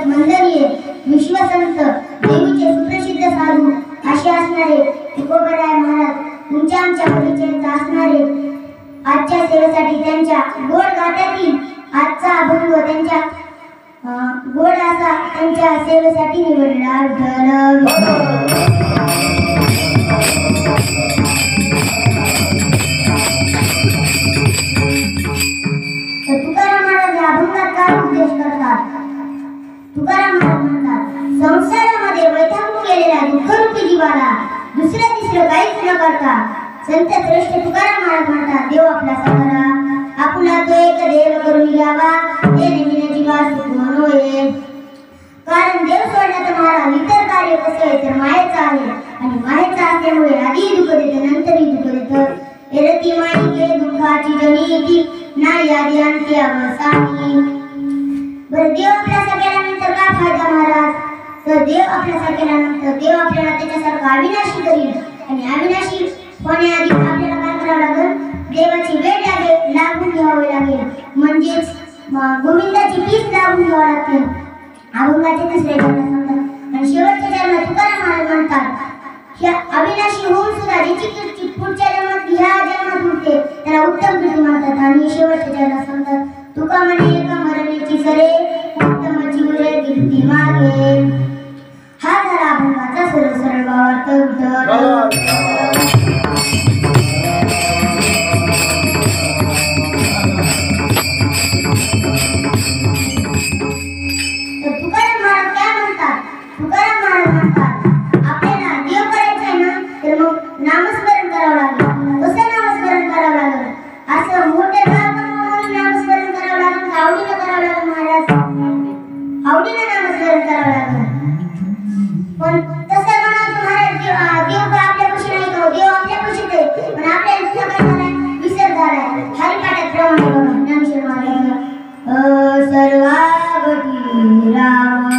मंदनीय विश्वसंत देवीचे सुप्रसिद्ध साधू असे असणारे तुकोबराय महाराज तुमच्या आमच्या परिचयाचा असणारे आजच्या सेवेसाठी त्यांच्या गोड गात्यातील आजचा अभंग त्यांच्या गोड असा त्यांच्या सेवेसाठी निवडला तुकाराम महाराज या अभंगात काय उद्देश करतात? तुकाराम महाराज म्हणतात, संसारामध्ये वैतागून गेलेल्या दुःखरूपी जीवाला दुसरं तिसरं काहीच न करता संत श्रेष्ठ तुकाराम महाराज म्हणतात, देव आपला सावरा आपुला तो एक देव करून घ्यावा ते नेहमी जीवा सुखवून होईल. कारण देव सोडण्याचं महाराज इतर कार्य कसं आहे तर मायेचं आहे आणि मायेचं असल्यामुळे आधी दुःख देतं नंतरही दुःख देतं. एरती माईके दुःखाची जनिती नाही आधी अंती अवसानी. बरं, देव आपल्यासा केल्यानंतर काय फायदा महाराज? तर देव आपल्यासा केल्यानंतर देव आपल्याला त्याच्यासारखं अविनाशी करील आणि अविनाशी होण्याआधी आपल्याला काय करावं लागेल? देवाची वेळ लागून घ्यावी लागेल, म्हणजेच गोविंदाची पीस लागून घ्यावी लागते. अभंगाचे दुसरे चरण सांगतात आणि शेवटचे चरण तुकाराम महाराज म्हणतात, ह्या अविनाशी होऊन सुद्धा ज्याची कीर्ती पुढच्या जन्मात ह्या जन्मात उठते त्याला उत्तम कीर्ती म्हणतात. आणि शेवटचे चरण सांगतात, तुका म्हणे एका मरणीची सरे उत्तमाची उरे कीर्ती मागे. हा झाला अभंगाचा सरळ भावार्थ. तुकाराम महाराज काय म्हणतात? तुकाराम महाराज म्हणतात, आपल्याला देव करायचं आहे ना तर मग नामस्मरण करावं लागेल. कसं नामस्मरण करावं लागेल? असं मोठे म्हणून नामस्मरण करावं लागेल का आवडीनं करावं लागेल महाराज? आवडीनं नामस्मरण करावं लागेल. पण तसं म्हणाल महाराज, देव का आपल्यापाशी नाही का? देव आपल्यापाशीच आहे, पण आपल्याला काय झालाय? विसर झालाय. हरिपाठात प्रमाणे बघा ज्ञानेश्वर महाराज सर्वावती राम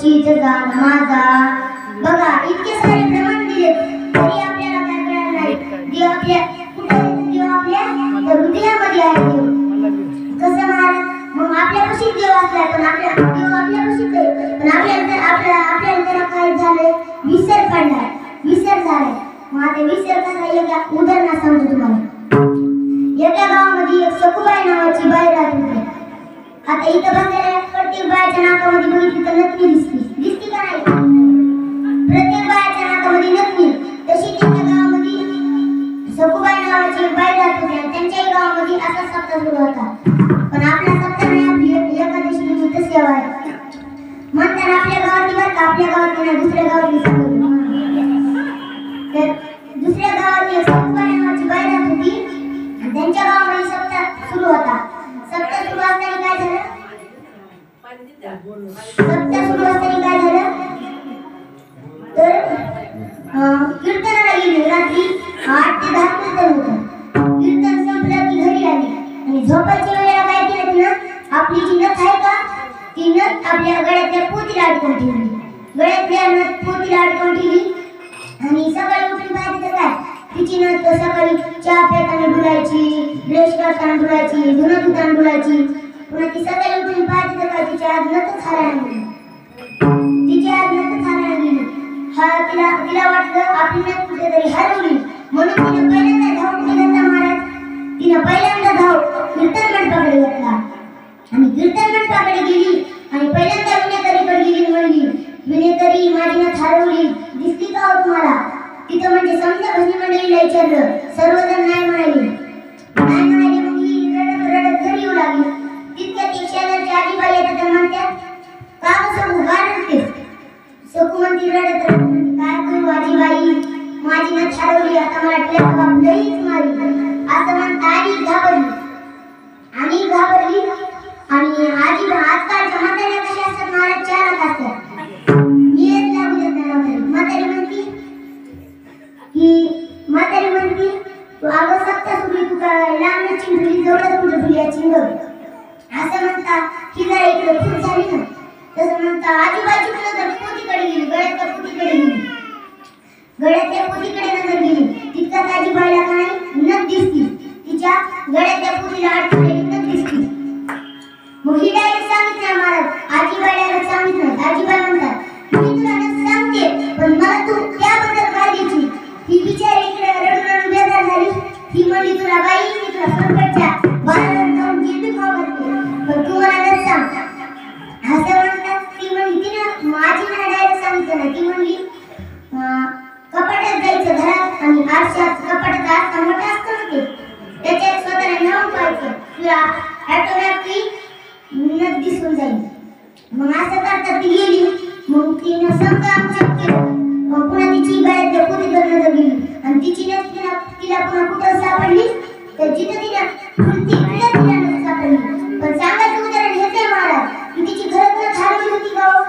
तुझी तुझा माझा. बघा इतके सारे प्रमाण दिले तरी आपल्याला काय कळलं नाही. देव आपल्या कुठे, देव आपल्या हृदयामध्ये आहे. देव कसं महाराज, मग आपल्यापाशी देव असलाय पण देव आपल्यापाशीच आहे पण आपल्याला त्याला काय झालंय, विसर पडलाय, विसर झालाय. मग आता विसर कसा, एक उदाहरण सांगतो तुम्हाला. एका गावामध्ये एक सखुबाई नावाची बाई राहत होती. आता इथं बसलेल्या प्रत्येक बायाच्या नाकामध्ये बघितली तर नथनी दिसती का नाही? प्रत्येक बायाच्या नाकामध्ये नथनी. तशी त्यांच्या गावामध्ये सखुबाई नावाची एक बाई राहत होती आणि त्यांच्याही गावामध्ये असा सप्ताह सुरू होता. पण आपला सप्ताह नाही, आपली एकादशी निमित्त सेवा आहे म्हणताना आपल्या गावातली बरं का, आपल्या गावातली नाही दुसऱ्या गावातली सांगतो. तर दुसऱ्या गावातली एक सखुबाई नावाची बाई राहत होती आणि त्यांच्या गावामध्ये सप्ताह सुरू होता. सप्ताह सुरू असताना काय झालं, तर कीर्तनाला गेली. रात्री 8 ते 10 कीर्तन होतं. कीर्तन संपलं की घरी आली आणि झोपायच्या वेळेला काय केलं तिनं, आपली जी नथ आहे का ती नथ आपल्या गळ्यातल्या पोतीला अडकवून ठेवली. गळ्यातल्या नथ पोतीला अडकवून ठेवली आणि सकाळी उठून पाहिजे तर काय, तिची नथ सकाळी चहा पिताना डुलायची, ब्रश करताना डुलायची, धुणं धुताना डुलायची. पुन्हा ती सकाळी उठून पाहिजे तर काय, तिची आज नथच हरायला गेली. तिची आज नथच हरायला गेली. तिला वाटलं आपली नथ कुठेतरी हरवली म्हणून तिने पहिल्यांदा धाव कुठे घेतला महाराज, तिने पहिल्यांदा धाव कीर्तन मंडपाकडे घेतला आणि कीर्तन मंडपाकडे गेली आणि पहिल्यांदा विनेकरीकडे गेली. म्हणली, विनेकरी माझी नथ हरवली, दिसली का हो तुम्हाला? तिथं म्हणजे समजा भजनी मंडळीला विचारलं, सर्वजण नाही म्हणाले. मग ही रडत घरी येऊ लागली. तितक्यात एक शेजारची आजीबाई येतात आणि म्हणतात, का गं सखू का रडतेस? सखू म्हणती रडत काय करू आजीबाई, माझी नथ हरवली, आता मला ट्रॅक बाप लईच मारी असं म्हणता आणि घाबरली आणि आजकालच्या म्हाताऱ्या कशा असतात महाराज, चालक असतात, नियत लागू देत नाही. म्हातारी म्हणती तू अगं सप्ताह सुरू तू काय लांब चिंडली जवळच कुठे फुल्या चिंड असं म्हणता की जरा इकडे खूप झाली ना. तसं म्हणता आजूबाजू नजर पोतीकडे गेली, गळ्यातल्या पोतीकडे नजर गेली. तितकाच आजीबाईला काय नथ दिसती, तिच्या गळ्यातल्या पोतीला अडकलेली नथ दिसती. मग ही डायरेक्ट सांगितलं नाही महाराज, आजीबाईला सांगितलं. आजीबाई म्हणतात मी तुला नथ सांगते पण मला तू त्याबद्दल काय द्यायची? ही बिचारी इकडे रडून बेजार झाली. ही म्हणली तुला बाई मी तुला संकटच्या बाहेर जाऊन जिद्द खाऊ घालते पण तू मला नथ सांग असं म्हणतात. ती म्हणली, तिनं आजीला डायरेक्ट सांगितलं नाही. ती म्हणली कपाटात जायचं घरात आणि आरशात कपाटात आरसा मोठा असतो ना ते, त्याच्यात स्वतःला नवं पाहायचं, तुला ऑटोमॅटिक नथ दिसून जाईल. मग असं करतात ती गेली. मग तिनं सगळं आमच्यात केलं. मग पुन्हा तिची गळ्यातल्या पोतीकडे नजर गेली आणि तिची नथ तिला पुन्हा कुठं सापडली तर जिथं तिला फुलती तिला नथ सापडली. पण सांगायचं उदाहरण हेच आहे महाराज की तिची खरंच नथ हरवली होती का हो?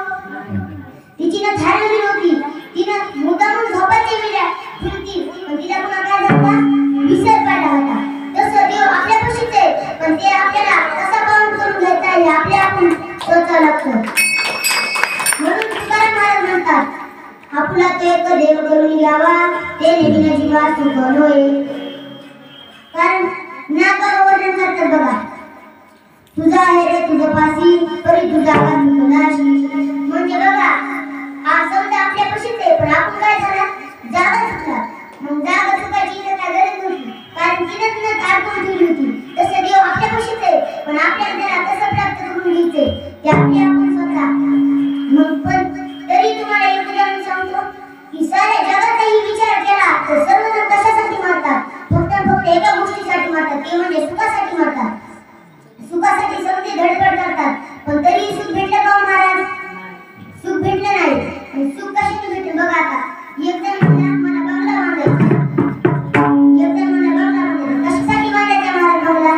तिची नथ हरवली नव्हती. तिनं मुद्दामून झोपायच्या वेळेला फुलती पण तिला पुन्हा काय झालं, विसर पडला होता. तसं देव आपल्यापाशीच आहे पण ते आपल्याला कसा पाऊल करून घ्यायचा आहे आपल्या आपण सोचावं लागतं. म्हणून तुकाराम महाराज म्हणतात, आपुला तो एक देव करून घ्यावा ते नेहमी जीवा सुख होय. कारण नाकावर वर्णन करतात बघा, तुझा आहे रे तुझं पासी परी तुझा का नाशी. म्हणजे बघा हा समजा आपल्यापाशीच आहे पण आपण काय झालं, जागा चुकला. मग जागा चुकायची इथं काय गरज नव्हती कारण तिनंच नथ अडकवून ठेवली होती. तसं देव आपल्यापाशीच आहे पण आपल्याला त्याला कसं प्राप्त करून घ्यायचंय ते आपले आपण स्वतः. मग पण तरी तुम्हाला एक उदाहरण सांगतो की साऱ्या जगाचाही विचार केला तर सर्वजण कशासाठी मारतात, फक्त एका गोष्टीसाठी मारतात, ते म्हणजे सुखासाठी मारतात. सुखासाठी सगळे धडपड करतात पण तरी सुख भेटलं का महाराज? सुख भेटलं नाही. आणि सुख कशाने भेटलं बघा. आता एक जण म्हणला मला बंगला बांधायचा, एक जण म्हणला बंगला बांधायचा. कशासाठी बांधायचा महाराज बंगला?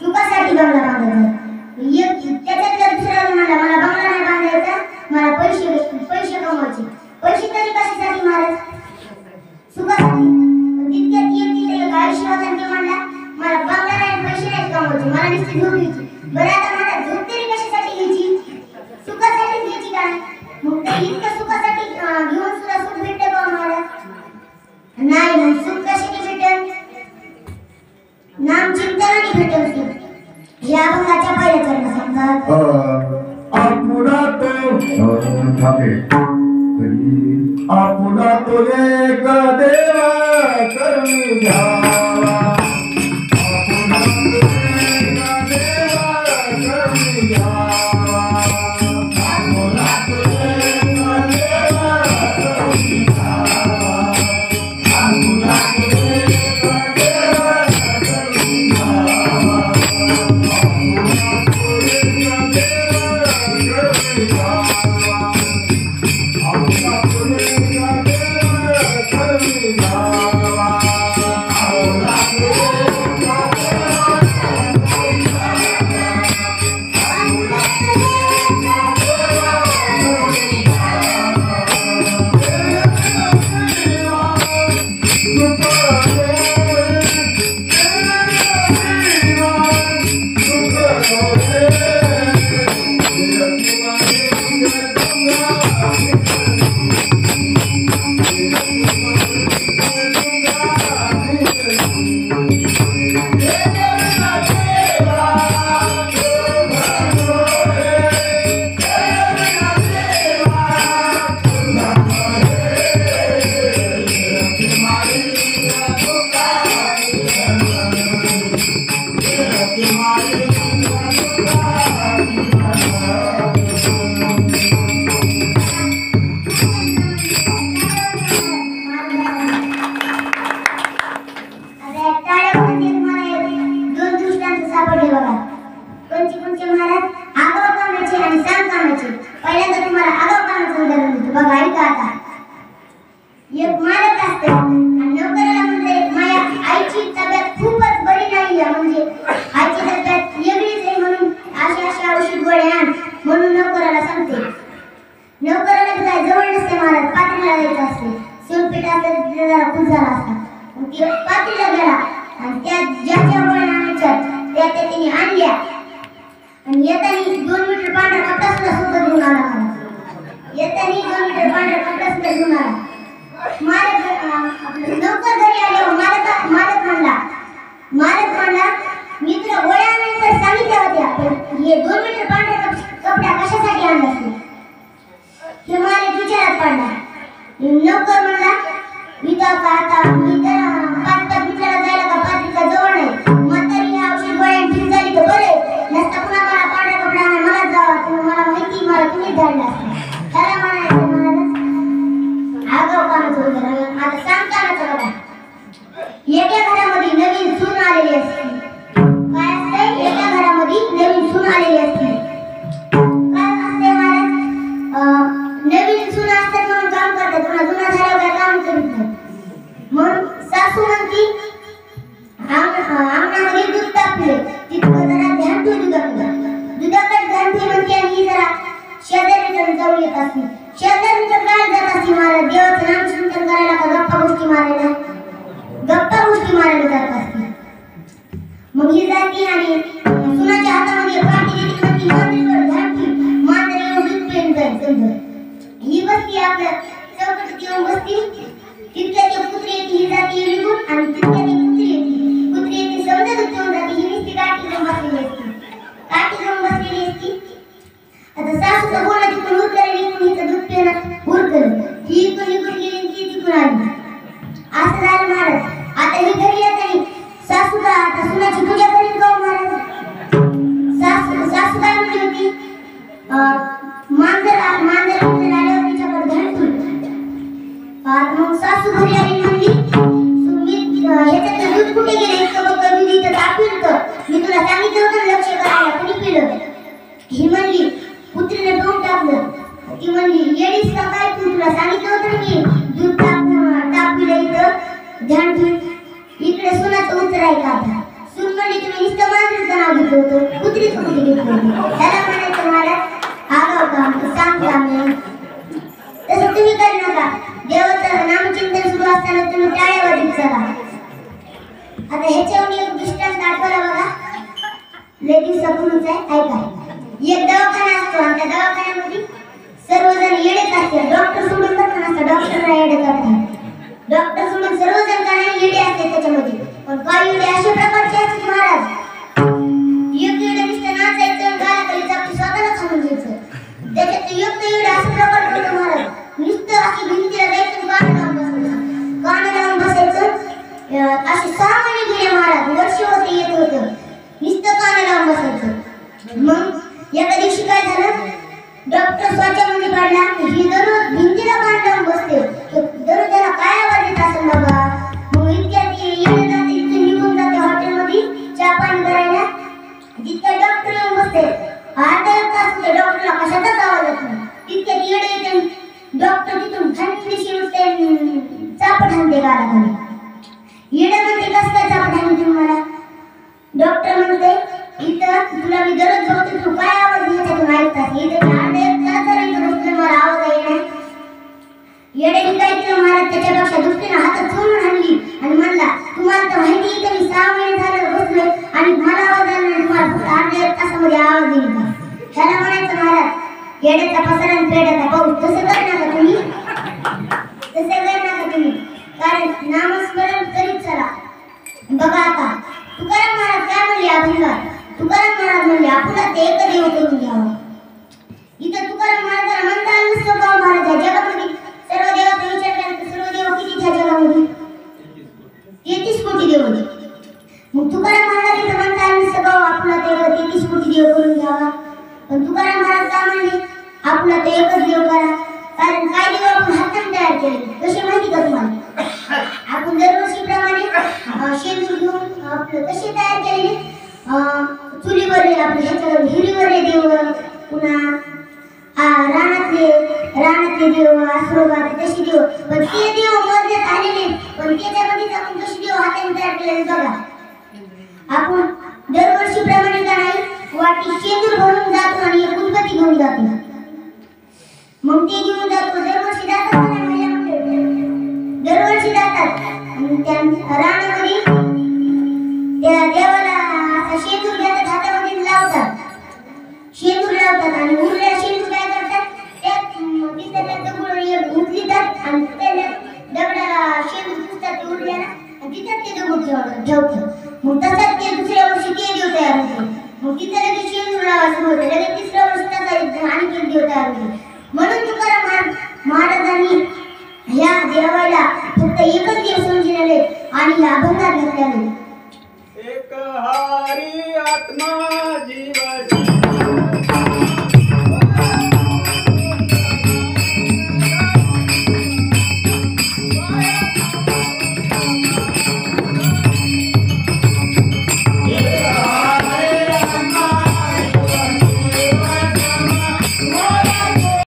सुखासाठी बंगला बांधायचा. त्याच्यातला दुसरा जण म्हणला मला बंगला नाही बांधायचा, मला पैसे कमवायचे. पैसे तरी कशासाठी महाराज? सुखासाठी. तितक्यात एक आयुष्य होता ते म्हणला मला बंगला नाही पैसे नाही कमवायचे, मला नुसती झोप घ्यायची. बरं आता महाराज झोप तरी कशासाठी घ्यायची? सुखासाठी घ्यायची काय? आपुला तो एक देवा करून घ्यावा, आपुला तो एक देवा करून घ्यावा, आपुला तो एक देवा करून घ्यावा, आपुला तो एक देवा करून घ्यावा, आपुला तो एक देवा करून घ्यावा, आपुला त्याच्यात योग्य असं प्रकार करतो महाराज. म्हणून थंडीशी नुसते चापट हाणते गालाखाली. येडं म्हणते कसं काय चापट हाणते तुम्हाला? डॉक्टर म्हणते इथं तुला मी दररोज बघते तू काय आवाज ह्याच्यातून ऐकतात. इथं मी अर्धा एक तास जर इथं बसले मला आवाज येणार. येड्याने काय केलं महाराज त्याच्यापेक्षा दुसरीनं हातात चोरून हाणली आणि म्हणला तुम्हाला तर माहिती इथं मी 6 महिने झालं बसलोय आणि मला आवाज आला नाही, तुम्हाला फक्त अर्ध्या एक तासामध्ये आवाज येईल का? त्याला म्हणायचं महाराज येड्याचा पसरा आणि पेड्याचा पाऊस. तसं कर नका तुम्ही, तसं कर नका तुम्ही, कारण नामस्मरण करीत चला. बघा आता तुकाराम महाराज काय म्हणले अभंगात? तुकाराम महाराज म्हणले आपुला ते एक देव करून घ्यावा. इथं तुकाराम महाराजांना म्हणता आलं नसतं का महाराज या जगामध्ये सर्व देवाचा विचार केला तर सर्व देव किती त्या जगामध्ये? 33 कोटी देव होते. मग तुकाराम महाराज इथं म्हणता आलं नसतं का आपुला ते 33 कोटी देव करून घ्यावा? पण तुकाराम महाराज काय म्हणले आपुला ते एकच देव करा. कारण काय देव आपण हाताने तयार केले कसे माहिती का तुम्हाला? आपण दरवर्षीप्रमाणे शेंदूर घेऊन आपलं कसे तयार केलेले चुलीवरले आपले ह्याच्यावर हिरीवरले देव, पुन्हा रानातले देव आसरोबात तशी देव. पण ते देव मोजण्यात आलेले पण त्याच्यामध्ये आपण कशी देव हाताने तयार केलेले बघा. आपण दरवर्षीप्रमाणे का नाही वाटी शेंदूर भरून जातो आणि एक उदबत्ती घेऊन जातो. मग ते घेऊन जातो दरवर्षी जातात दरवर्षी जातात त्या रानामध्ये त्या देवाला असा शेंदूर घेतात हातामध्ये लावतात. शेंदूर लावतात आणि उरलेला शेंदूर काय करतात त्या दगड उचलितात आणि त्या दगडाला शेंदूर पुसतात ते उरलेला आणि तिथं ते दगड ठेवतात. मग तसंच ते दुसऱ्या वर्षी ते देव तयार होते. मग तिथं लगेच शेंदूर लावायचं होतं लगेच तिसऱ्या वर्षी तसा आणखी देव तयार होते. म्हणून तुकाराम महाराजांनी ह्या देवाला फक्त एकच देव समजलेले आणि या अभंगात घातलेले. एक हारी आत्मा जीवाची